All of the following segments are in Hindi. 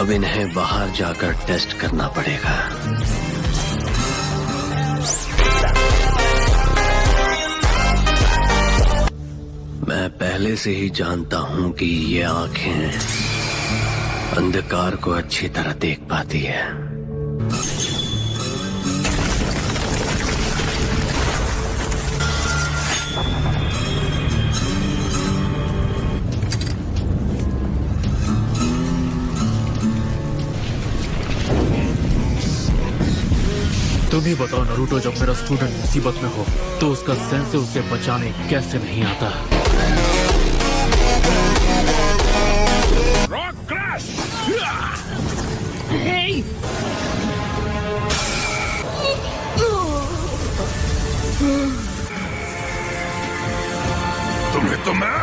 अब इन्हें बाहर जाकर टेस्ट करना पड़ेगा। मैं पहले से ही जानता हूं कि ये आंखें अंधकार को अच्छी तरह देख पाती है। तुम ही बताओ नारुतो, जब मेरा स्टूडेंट मुसीबत में हो तो उसका सेंसे उसे बचाने कैसे नहीं आता? Rock crash! तुम्हें तो मैं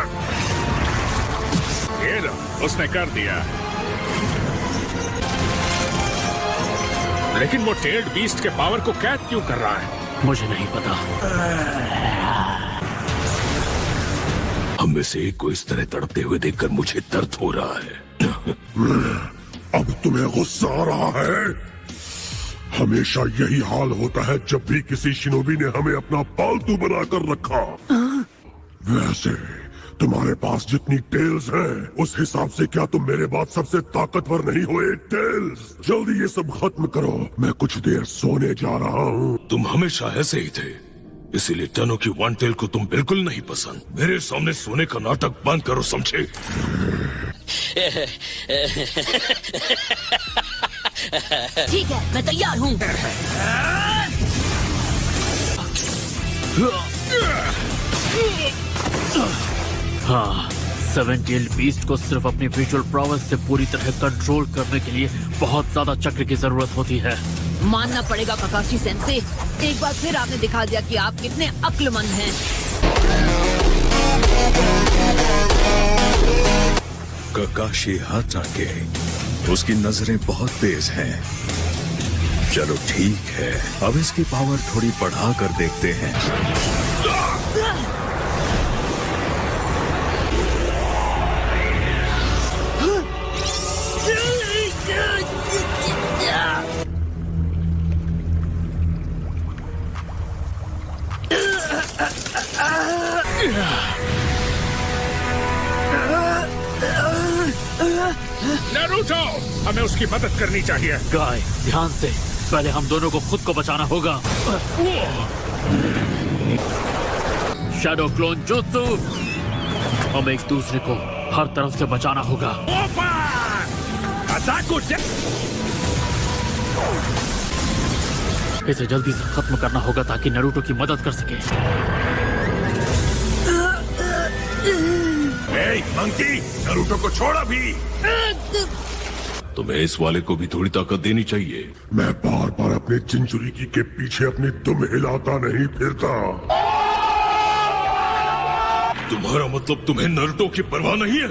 ये लो, उसने कर दिया। लेकिन वो टेल्ड बीस्ट के पावर को कैद क्यों कर रहा है? मुझे नहीं पता। हम में से एक को इस तरह तड़पते हुए देखकर मुझे दर्द हो रहा है। अब तुम्हें गुस्सा आ रहा है? हमेशा यही हाल होता है जब भी किसी शिनोबी ने हमें अपना पालतू बनाकर रखा। वैसे तुम्हारे पास जितनी टेल्स हैं, उस हिसाब से क्या तुम मेरे बाद सबसे ताकतवर नहीं हुए? टेल्स, जल्दी ये सब खत्म करो, मैं कुछ देर सोने जा रहा हूँ। तुम हमेशा ऐसे ही थे, इसीलिए टनो की वन टेल को तुम बिल्कुल नहीं पसंद। मेरे सामने सोने का नाटक बंद करो, समझे? ठीक है, मैं तैयार हूँ। हाँ, सेवन टेल बीस्ट को सिर्फ अपनी विजुअल प्रॉवेंस से पूरी तरह कंट्रोल करने के लिए बहुत ज्यादा चक्र की जरूरत होती है। मानना पड़ेगा काकाशी सेंसे, एक बार फिर आपने दिखा दिया कि आप कितने अक्लमंद हैं। काकाशी हाताके, उसकी नजरें बहुत तेज हैं। चलो ठीक है, अब इसकी पावर थोड़ी बढ़ा कर देखते हैं। नारुतो, हमें उसकी मदद करनी चाहिए। गाय, ध्यान से, पहले हम दोनों को खुद को बचाना होगा। शैडो क्लोन जुत्सु, हम एक दूसरे को हर तरफ से बचाना होगा। इसे जल्दी से खत्म करना होगा ताकि नारुतो की मदद कर सके। मंकी, नारुतो को छोड़ा भी। तुम्हें इस वाले को भी थोड़ी ताकत देनी चाहिए। मैं बार बार अपने चिंचुरिकी के पीछे अपनी दुम हिलाता नहीं फिरता। तुम्हारा मतलब तुम्हें नारुतो की परवाह नहीं है?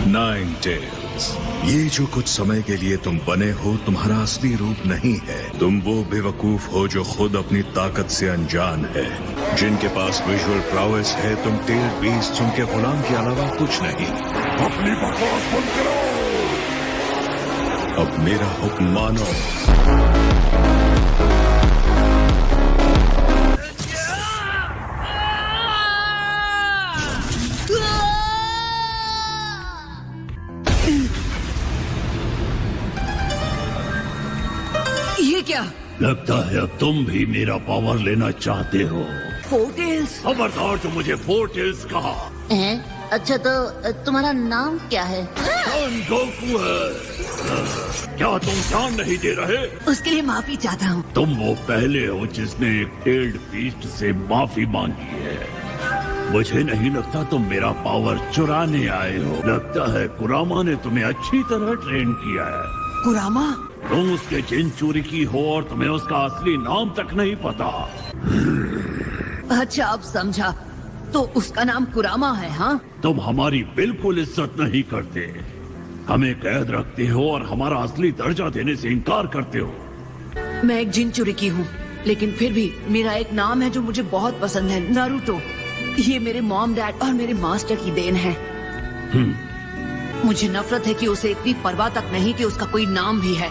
नाइन टेल्स, ये जो कुछ समय के लिए तुम बने हो, तुम्हारा असली रूप नहीं है। तुम वो बेवकूफ हो जो खुद अपनी ताकत से अनजान है। जिनके पास विजुअल प्रावेस है, तुम टेल बीस्ट उनके गुलाम के अलावा कुछ नहीं। अपनी बकवास बंद करो। अब मेरा हुक्म मानो। ये क्या? लगता है अब तुम भी मेरा पावर लेना चाहते हो। Four tails? खबरदार जो मुझे फोर टेल्स कहा। अच्छा, तो तुम्हारा नाम क्या है? सन गोकू है। क्या तुम जान नहीं दे रहे? उसके लिए माफी चाहता हूँ। तुम वो पहले हो जिसने एक टेल्ड बीस्ट से माफी मांगी है। मुझे नहीं लगता तुम मेरा पावर चुराने आए हो। लगता है कुरामा ने तुम्हें अच्छी तरह ट्रेन किया है। कुरामा? तुम उसके चिंचुरिकी हो और तुम्हें उसका असली नाम तक नहीं पता। अच्छा, अब समझा। तो उसका नाम कुरामा है? हाँ, तुम हमारी बिल्कुल इज्जत नहीं करते, हमें कैद रखते हो और हमारा असली दर्जा देने से इनकार करते हो। मैं एक जिनचुरिकी हूँ, लेकिन फिर भी मेरा एक नाम है जो मुझे बहुत पसंद है, नारुतो। ये मेरे मॉम, डैड और मेरे मास्टर की देन है। मुझे नफरत है कि उसे इतनी परवाह तक नहीं कि उसका कोई नाम भी है।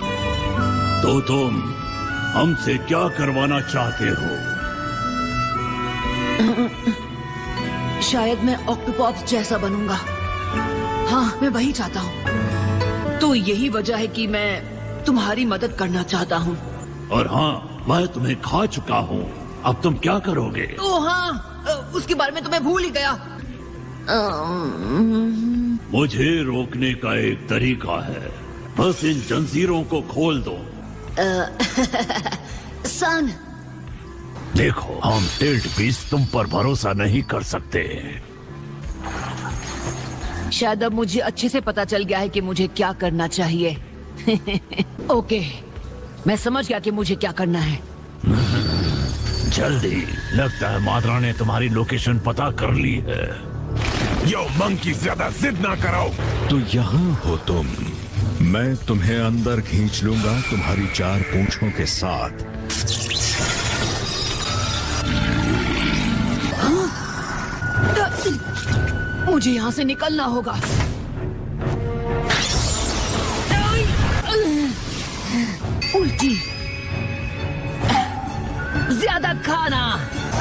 तो तुम हमसे क्या करवाना चाहते हो? शायद मैं ऑक्टोपस जैसा बनूंगा। हाँ, मैं वही चाहता हूँ। तो यही वजह है कि मैं तुम्हारी मदद करना चाहता हूँ। और हाँ, मैं तुम्हें खा चुका हूँ। अब तुम क्या करोगे? ओह हाँ, उसके बारे में तो मैं भूल ही गया। मुझे रोकने का एक तरीका है, बस इन जंजीरों को खोल दो। सन, देखो, हम टेल्ड बीस्ट तुम पर भरोसा नहीं कर सकते। शायद अब मुझे अच्छे से पता चल गया है कि मुझे क्या करना चाहिए। ओके, मैं समझ गया कि मुझे क्या करना है। जल्दी, लगता है माद्रा ने तुम्हारी लोकेशन पता कर ली है। यो मंकी, ज्यादा जिद ना करो। तो यहाँ हो तुम। मैं तुम्हें अंदर खींच लूंगा तुम्हारी 4 पूंछों के साथ। मुझे यहाँ से निकलना होगा। उल्टी, ज्यादा खाना,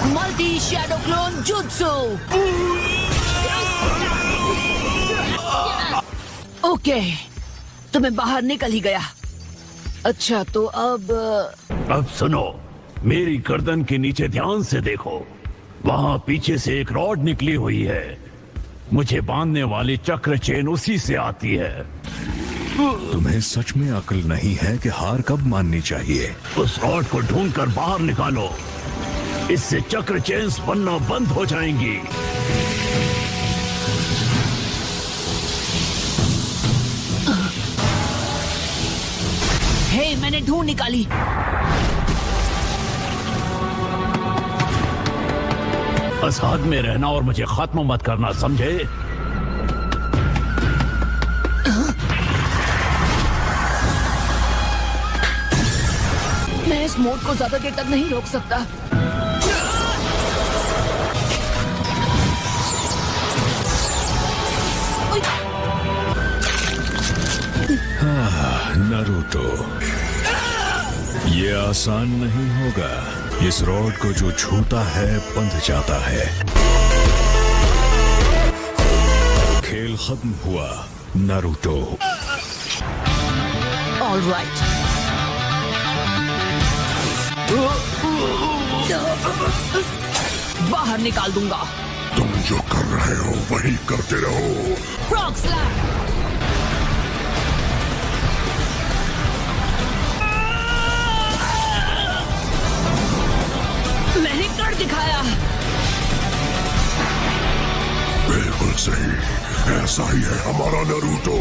multi shadow clone jutsu. Okay, तो मैं बाहर निकल ही गया। अच्छा, तो अब सुनो, मेरी गर्दन के नीचे ध्यान से देखो। वहाँ पीछे से एक रॉड निकली हुई है। मुझे बांधने वाली चक्र चेन उसी से आती है। तुम्हें सच में अकल नहीं है कि हार कब माननी चाहिए? उस रॉड को ढूंढकर बाहर निकालो, इससे चक्र चेन्स बनना बंद हो जाएंगी। हे, मैंने ढूंढ निकाली। बस हद में रहना और मुझे खत्म मत करना, समझे? मैं इस मोड को ज्यादा देर तक नहीं रोक सकता। नारुतो, ये आसान नहीं होगा। इस रॉड को जो छूता है बंध जाता है। खेल खत्म हुआ नारुतो। ऑलराइट, बाहर निकाल दूंगा। तुम जो कर रहे हो वही करते रहो। Frog slap. मैंने कर दिखाया। बिल्कुल सही, ऐसा ही है हमारा नारुतो।